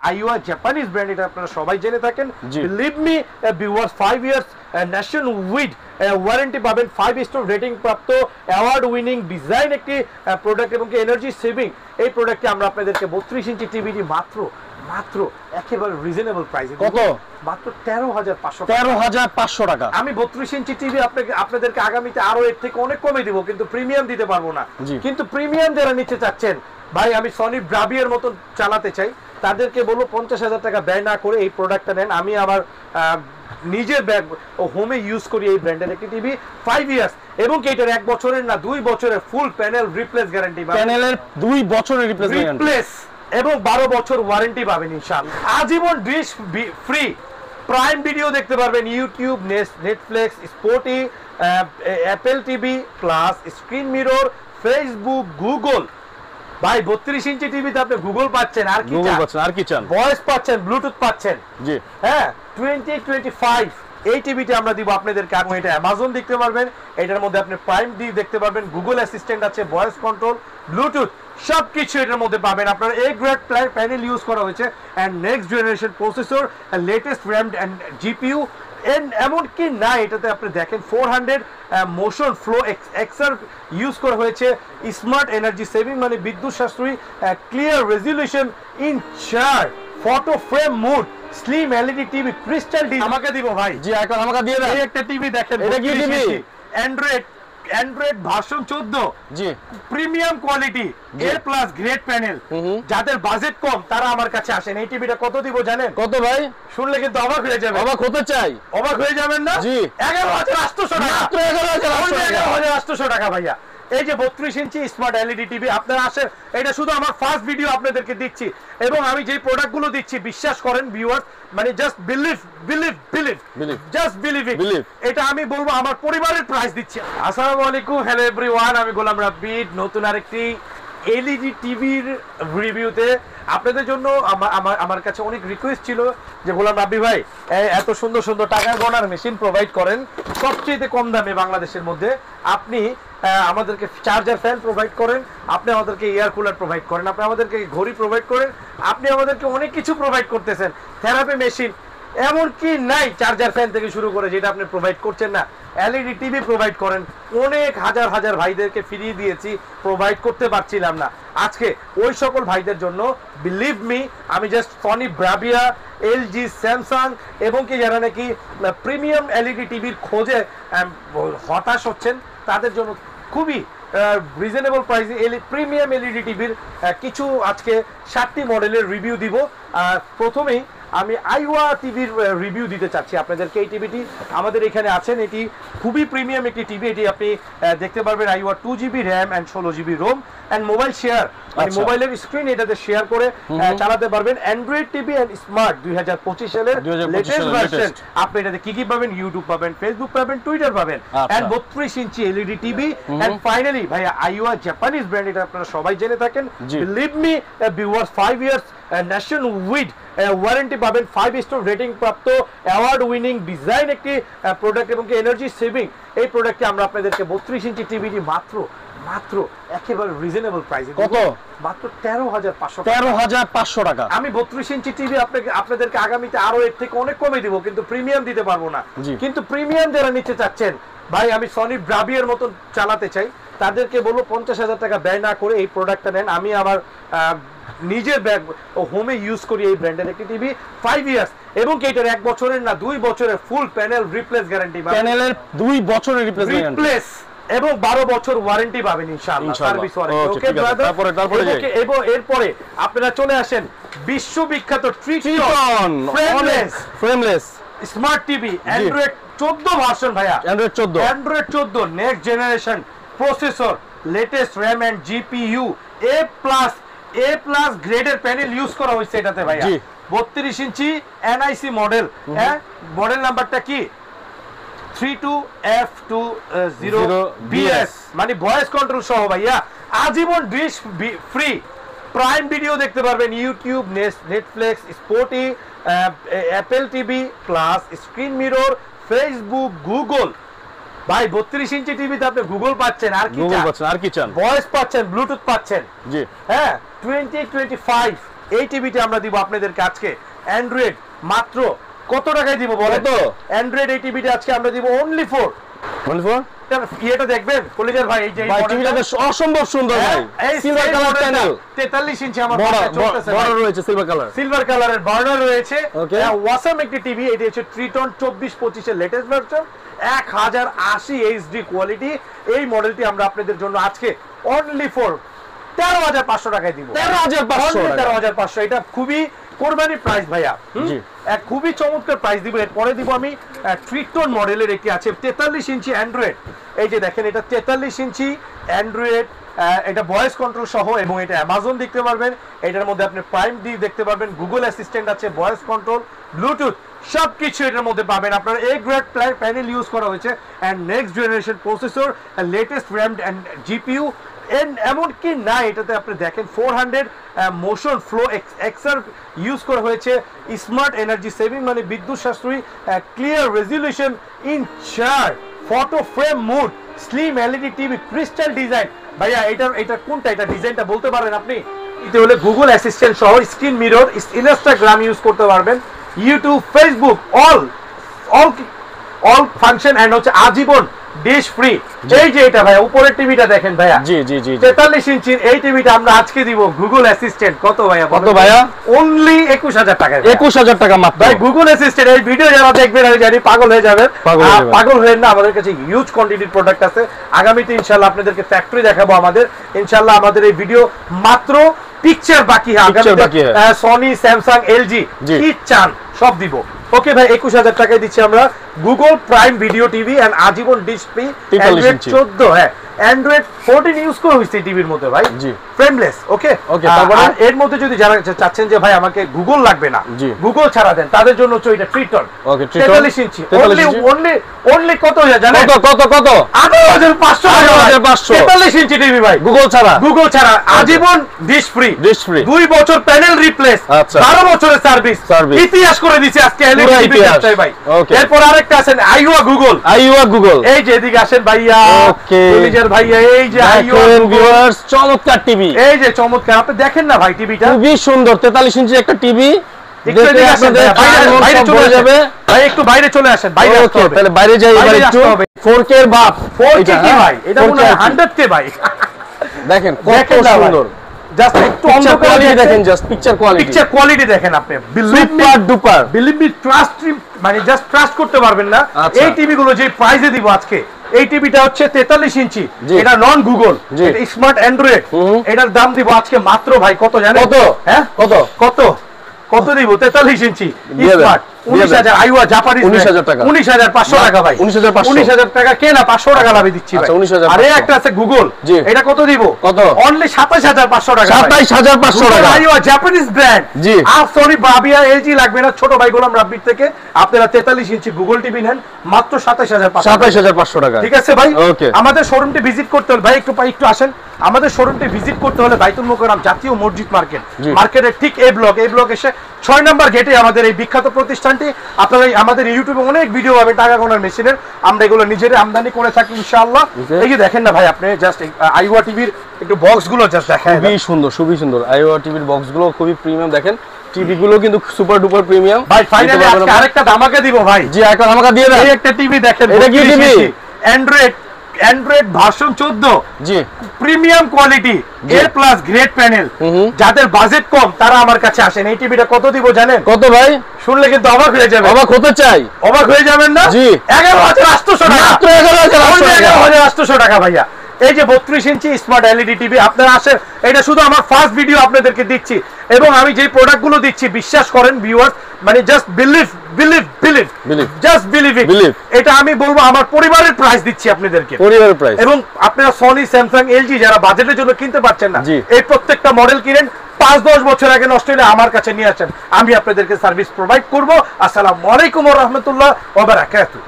আইওয়া Japanese brand, এটা আপনারা সবাই জেনে থাকেন। Believe me viewers, 5 years nation weed warranty পাবেন, 5 স্টার রেটিং প্রাপ্ত অ্যাওয়ার্ড উইনিং ডিজাইন একটি প্রোডাক্ট এবং এনার্জি সেভিং এই প্রোডাক্টটি আমরা আপনাদেরকে 32 ইঞ্চি টিভিটি মাত্র একেবারে রিজনেবল প্রাইসে কত? মাত্র 13,500 13,500 টাকা। আমি 32 ইঞ্চি টিভি আপনাদেরকে আগামীতে আরো এর থেকে অনেক কমে দিব, কিন্তু প্রিমিয়াম দিতে পারবো না। কিন্তু প্রিমিয়াম যারা নিতে চাচ্ছেন, ভাই আমি সনি ব্রাভিয়ার মতন চালাতে চাই, তাদেরকে বলবো 50,000 টাকা ব্যয় না করে এই প্রোডাক্টটা নেন। আমি আমার নিজের ব্যাগ ও হোমে ইউজ করি এই ব্র্যান্ডের একটি টিভি, 5 ইয়ার্স এবং এটার 1 বছরের না 2 বছরের ফুল প্যানেল রিপ্লেস গ্যারান্টি, প্যানেলের 2 বছরের রিপ্লেস এবং 12 বছর ওয়ারেন্টি পাবেন ইনশাআল্লাহ। আজীবন ডিশ ফ্রি, প্রাইম ভিডিও দেখতে পারবেন, YouTube, Netflix, sporty, Apple TV plus, screen mirror, Facebook, Google. ভাই 32 ইঞ্চি টিভিতে আপনি গুগল পাচ্ছেন, আর কি চান? ভয়েস পাচ্ছেন, ব্লুটুথ পাচ্ছেন। জি হ্যাঁ, 2025 এই টিভিতে আমরা দিব আপনাদেরকে। এবং এটা অ্যামাজন দেখতে পারবেন, এটার মধ্যে আপনি প্রাইম ডি দেখতে পারবেন, গুগল অ্যাসিস্ট্যান্ট আছে, ভয়েস কন্ট্রোল, ব্লুটুথ সবকিছু এটার মধ্যে পাবেন। আপনার এ গ্রেড প্যানেল ইউজ করা হয়েছে and next generation processor, latest RAM and GPU. এমনকি না, এটাতে আপনি দেখেন 400 মোশন ফ্লো এক্সার ইউজ করা হয়েছে, স্মার্ট এনার্জি সেভিং মানে বিদ্যুৎ সাশ্রয়ী, ক্লিয়ার রেজলিউশন ইন চার, photo frame mode, slim LED TV, crystal D. আমাকে দিব ভাই। জি এখন আমাকে দিয়ে দেন। এই একটা টিভি দেখেন, এটা কি টিভি? অ্যান্ড্রয়েড ভার্সন 14, জি প্রিমিয়াম কোয়ালিটি, এ প্লাস গ্রেড প্যানেল। যাদের বাজেট কম তারা আমার কাছে আসেন। এই টিভিটা কত দিব জানেন? কত ভাই? শুনলে কিন্তু অবাক হয়ে যাবেন। অবাক হতে চাই। অবাক হয়ে যাবেন না? জি 11,800 টাকা, মাত্র 11,800 টাকা ভাইয়া। এই যে 32 ইঞ্চি স্মার্ট এলইডি টিভি আপনারা আসেন, এটা শুধু আমার ফার্স্ট ভিডিও আপনাদেরকে দিচ্ছি এবং আমি যে প্রোডাক্টগুলো দিচ্ছি বিশ্বাস করেন ভিউয়ার্স, মানে just believe just believe it. এটা আমি বলবো আমার পরিবারের প্রাইস দিচ্ছি। আসসালামু আলাইকুম, হ্যালো এভরিওয়ান, আমি গোলাম রাব্বিদ নতুন আরেকটি এলইডি টিভির রিভিউতে আপনাদের জন্য। আমার কাছে অনেক রিকোয়েস্ট ছিল যে গোলাম রাব্বি ভাই এত সুন্দর সুন্দর টাকা গণার মেশিন প্রোভাইড করেন সবচেয়ে কম দামে বাংলাদেশের মধ্যে, আপনি আমাদেরকে চার্জার ফ্যান প্রোভাইড করেন, আপনি আমাদেরকে এয়ার কুলার প্রোভাইড করেন, আপনি আমাদেরকে ঘড়ি প্রোভাইড করেন, আপনি আমাদেরকে অনেক কিছু প্রোভাইড করতেছেন, থেরাপি মেশিন, এমনকি নাই চার্জার ফ্যান থেকে শুরু করে যেটা আপনি প্রোভাইড করছেন না, এলইডি টিভি প্রোভাইড করেন। অনেক হাজার ভাইদেরকে ফিরিয়ে দিয়েছি, প্রোভাইড করতে পারছিলাম না। আজকে ওই সকল ভাইদের জন্য বিলিভ মি, আমি just Sony Bravia, LG, Samsung এবং কি যারা নাকি প্রিমিয়াম এলইডি টিভির খোঁজে হতাশ হচ্ছেন তাদের জন্য খুবই রিজনেবল প্রাইসে প্রিমিয়াম এলইডি টিভির কিছু আজকে 7টি মডেলের রিভিউ দিব। প্রথমেই আমি আইওয়া টিভির রিভিউ দিতে চাচ্ছি আপনাদেরকে। এই টিভিটি আমাদের এখানে আছেন, এটি খুবই প্রিমিয়াম একটি টিভি। এটি আপনি দেখতে পারবেন Aiwa 2GB RAM and 16GB ROM and mobile share, মানে মোবাইলের স্ক্রিন এটাতে শেয়ার করে চালাতে পারবেন। অ্যান্ড্রয়েড টিভি অ্যান্ড স্মার্ট 2025 সালের লেটেস্ট ভার্সন। আপনি এটাতে কি পাবেন? ইউটিউব পাবেন, ফেসবুক পাবেন, টুইটার পাবেন, and 32 inch LED TV. And finally ভাইয়া আইওয়া জাপানিজ ব্র্যান্ড, এটা আপনারা সবাই জেনে থাকেন। Believe me viewers, 5 years nation weed warranty পাবেন, 5 স্টার রেটিং প্রাপ্ত অ্যাওয়ার্ড উইনিং ডিজাইন একটি প্রোডাক্ট এবং এনার্জি সেভিং এই প্রোডাক্টটি আমরা আপনাদেরকে 32 ইঞ্চি টিভিটি মাত্র একেবারে রিজনেবল প্রাইসে। কত? মাত্র 13,500 টাকা। আমি 32 ইঞ্চি টিভি আপনাদেরকে আগামীতে আরো এর থেকে অনেক কমে দিব, কিন্তু প্রিমিয়াম দিতে পারবো না। কিন্তু প্রিমিয়াম যারা নিতে চাচ্ছেন, ভাই আমি সনি ব্রাভিয়ার মতন চালাতে চাই, তাদেরকে বলবো 50,000 টাকা ব্যয় না করে এই প্রোডাক্টটা নেন। আমি আমার নিজের ব্যাগ ও হোমে ইউজ করি এই ব্র্যান্ডের একটি টিভি, 5 ইয়ার্স এবং এটার 1 বছরের না 2 বছরের ফুল প্যানেল রিপ্লেস গ্যারান্টি, প্যানেলের 2 বছরের রিপ্লেস এবং 12 বছর ওয়ারেন্টি পাবেন ইনশাআল্লাহ, সার্ভিস ওয়ারেন্টি। ওকে ব্রাদার, তারপরে এরপরে আপনারা চলে আসেন বিশ্ববিখ্যাত Triton frameless smart TV android 14 version ভাইয়া। Android 14 next generation processor, latest RAM and GPU, A plus গ্রেডের প্যানেল ইউজ করা হয়েছে এটাতে ভাইয়া। 32 ইঞ্চি এনআইসি মডেল, হ্যাঁ মডেল নাম্বারটা কি? 32F20BS, মানে ভয়েস কন্ট্রোল সহ ভাইয়া। আজীবন ডিশ ফ্রি, প্রাইম ভিডিও দেখতে পারবেন, YouTube, Netflix, sporty, Apple TV plus, screen mirror, Facebook, Google. ভাই 32 ইঞ্চি টিভিতে আপনি গুগল পাচ্ছেন, আর কি চান? ভয়েস পাচ্ছেন, ব্লুটুথ পাচ্ছেন। জি হ্যাঁ, 2025 এই টিভিটা আমরা দিব আপনাদেরকে আজকে অ্যান্ড্রয়েড মাত্র কত টাকায় দিব বলেন তো? অ্যান্ড্রয়েড এই টিভিটা আজকে আমরা দিব অনলি ফর এটা দেখবেন কলিজার ভাই, এই যে টিভিটা অসম্ভব সুন্দর ভাই, সিলভার কালার প্যানেল, 43 ইঞ্চি আমার পাশে চলতেছে, বড় রয়েছে সিলভার কালারের বার্নার রয়েছে, ওয়াসাম একটি টিভি। এটা হচ্ছে ট্রিটন 24-25 এর লেটেস্ট ভার্সন, 1080 এইচডি কোয়ালিটি। এই মডেলটি আমরা আপনাদের জন্য আজকে অনলি ফর 13,500 টাকায় দিব। 13,500 এটা খুবই কোরবানি প্রাইস ভাইয়া, এক খুবই চমৎকার প্রাইস দিব। এরপরে দিব আমি ট্রিটন মডেলের একটি আছে 43 ইঞ্চি অ্যান্ড্রয়েড। এই যে দেখেন এটা 43 ইঞ্চি অ্যান্ড্রয়েড, এটা ভয়েস কন্ট্রোল সহ, এবং এটা অ্যামাজন দেখতে পারবেন। এটার মধ্যে আপনি প্রাইম ডি দেখতে পারবেন, গুগল অ্যাসিস্ট্যান্ট আছে, ভয়েস কন্ট্রোল, ব্লুটুথ সবকিছু এটার মধ্যে পাবেন। আপনার এ গ্রেড প্যানেল ইউজ করা হয়েছে, and next generation processor, latest RAM and GPU. এমনকি না এটাতে আপনি দেখেন 400 মোশন ফ্লো এক্সার ইউজ করা হয়েছে, স্মার্ট এনার্জি সেভিং মানে বিদ্যুৎ সাশ্রয়ী, ক্লিয়ার রেজলিউশন ইন চার, photo frame mode, slim LED TV, crystal design. ভাইয়া এটা কোনটা, এটা ডিজাইনটা বলতে পারেন আপনি? এটা হলে গুগল অ্যাসিস্ট্যান্ট সহ, স্ক্রিন মিরর, ইনস্টাগ্রাম ইউজ করতে পারবেন, YouTube, Facebook, all function, and হচ্ছে আজীবন ডিশ ফ্রি। এই যে এটা ভাইয়া উপরের টিভিটা দেখেন ভাইয়া, জি 43 ইঞ্চির এই টিভিটা আমরা আজকে দিব গুগল অ্যাসিস্ট্যান্ট কত ভাইয়া? কত ভাইয়া? অনলি 21,000 টাকা। 21,000 টাকা মাত্র ভাই। গুগল অ্যাসিস্ট্যান্ট এই ভিডিও যারা দেখবেন আমি জানি পাগল হয়ে যাবেন, পাগল হয়ে না। আমাদের কাছে হিউজ কোয়ান্টিটির প্রোডাক্ট আছে, আগামীতে ইনশাআল্লাহ আপনাদেরকে ফ্যাক্টরি দেখাবো আমাদের। ইনশাআল্লাহ আমাদের এই ভিডিও মাত্র পিকচার বাকি, আগামীতে সনি, স্যামসাং, এলজি কি চান সব দিব। ওকে ভাই, 21,000 টাকায় দিচ্ছি আমরা Google Prime Video TV and আজীবন ডিশ ফ্রি, অ্যান্ড্রয়েড 14, হ্যাঁ অ্যান্ড্রয়েড 14 ইউজ করা হয়েছে টিভির মধ্যে ভাই, জি ফ্রেমলেস। ওকে তারপরে এর মধ্যে যদি যারা চাচ্ছেন যে ভাই আমাকে গুগল লাগবে না, গুগল ছাড়া দেন, তাদের জন্য হচ্ছে এটা ট্রিটন 43 ইঞ্চি অনলি কত জানেন? কত 18,500 43 ইঞ্চি টিভি ভাই, গুগল ছাড়া আজীবন ডিশ ফ্রি, 2 বছর প্যানেল রিপ্লেস, 12 বছরের সার্ভিস, ইতিহাস করে দিয়েছে আজকে এলইডি টিভি ব্যবসায়ী ভাই। এরপর আরেকটা আছেন আইওয়া গুগল, এই যে এদিকে আসেন ভাইয়া, কলিজার ভাইয়া, এই যে আইওয়া ভিউয়ার্স, চমৎকার টিভি, এই যে চমৎকার, আপনি দেখেন না ভাই টিভিটা খুবই সুন্দর, 43 ইঞ্চি একটা টিভি। একটু বাইরে চলে আসেন, বাইরে আসতে হবে, তাহলে বাইরে যাই এবার একটু। 4K এর বাপ, 4K কি ভাই? এটা মনে হয় 100K ভাই। দেখেন কত সুন্দর, জাস্ট একটু অন্ধকার দেখেন, জাস্ট পিকচার কোয়ালিটি দেখেন আপনি, বিলিভ মি ট্রাস্ট, মানে জাস্ট ট্রাস্ট করতে পারবেন না। এই টিভি গুলো যে প্রাইসে দিব আজকে, এই টিভিটা হচ্ছে 43 ইঞ্চি, এটা নন গুগল, এটা স্মার্ট অ্যান্ড্রয়েড, এটার দাম দিব আজকে মাত্র ভাই কত জানেন? কত? হ্যাঁ কত দিব? 43 ইঞ্চি স্মার্ট 19,000, আইওয়া জাপানিজ 19,000 টাকা, 19,500 টাকা ভাই, 19,000 টাকা কে না 500 টাকা লাভে দিচ্ছি ভাই। আরে একটা আছে গুগল, এটা কত দিব? কত? অনলি 27,500 টাকা, 27,500 টাকা, আইওয়া জাপানিজ ব্র্যান্ড। জি আর সরি বাবিয়া এলজি লাগবে না, ছোট ভাই গোলাম রাব্বির থেকে আপনারা 43 ইঞ্চি গুগল টিভি নেন মাত্র 27,500 টাকা। ঠিক আছে ভাই, আমাদের শোরুমটি ভিজিট করতে হলে ভাই একটু আসেন, আমাদের শোরুমটি ভিজিট করতে হলে বাইতুল মোকাররম জাতীয় মসজিদ মার্কেটের ঠিক এই ব্লক এসে 6 নম্বর গেটে আমাদের এই বিখ্যাত প্রতিষ্ঠানটি। আপনারা আমাদের ইউটিউবে অনেক ভিডিও পাবেন টাকা গোনার মেশিনের, আমরা এগুলো নিজেরা আমদানি করে থাকি ইনশাআল্লাহ। এই যে দেখেন না ভাই, আপনি জাস্ট আইওয়া টিভির একটু বক্সগুলো জাস্ট দেখেন, খুবই সুন্দর আইওয়া টিভির বক্সগুলো, খুবই প্রিমিয়াম। দেখেন টিভি গুলো কিন্তু সুপার ডুপার প্রিমিয়াম ভাই। ফাইনালি আজকে আরেকটা ধামাকা দিব ভাই। জি একটা ধামাকা দিয়ে দেন। এই একটা টিভি দেখেন, এটা কি টিভি? অ্যান্ড্রয়েড ভার্সন 14, জি প্রিমিয়াম কোয়ালিটি, এ প্লাস গ্রেড প্যানেল। যাদের বাজেট কম তারা আমার কাছে আসেন। এই টিভিটা কত দিব জানেন? কত ভাই? শুনলে কিন্তু অবাক হয়ে যাবেন। অবাক হতে চাই, অবাক হয়ে যাবেন না? জি 11,800 টাকা, মাত্র 11,800 টাকা ভাইয়া। এই যে 32 ইঞ্চি স্মার্ট এলইডি টিভি আপনারা আসেন, এটা শুধু আমার ফার্স্ট ভিডিও আপনাদেরকে দিচ্ছি, এবং আমি যে প্রোডাক্টগুলো দিচ্ছি বিশ্বাস করেন ভিউয়ার্স, মানে just believe just believe it. এটা আমি বলবো আমার পরিবারের প্রাইস দিচ্ছি আপনাদেরকে, পরিবারের প্রাইস। এবং আপনারা সনি, স্যামসাং, এলজি যারা বাজেটের জন্য কিনতে পারছেন না, এই প্রত্যেকটা মডেল কিনেন, 5-10 বছর আগে নষ্ট হলে আমার কাছে নিয়ে আসেন, আমি আপনাদেরকে সার্ভিস প্রোভাইড করব। আসসালামু আলাইকুম ওয়া রাহমাতুল্লাহ ওয়া বারাকাতুহু।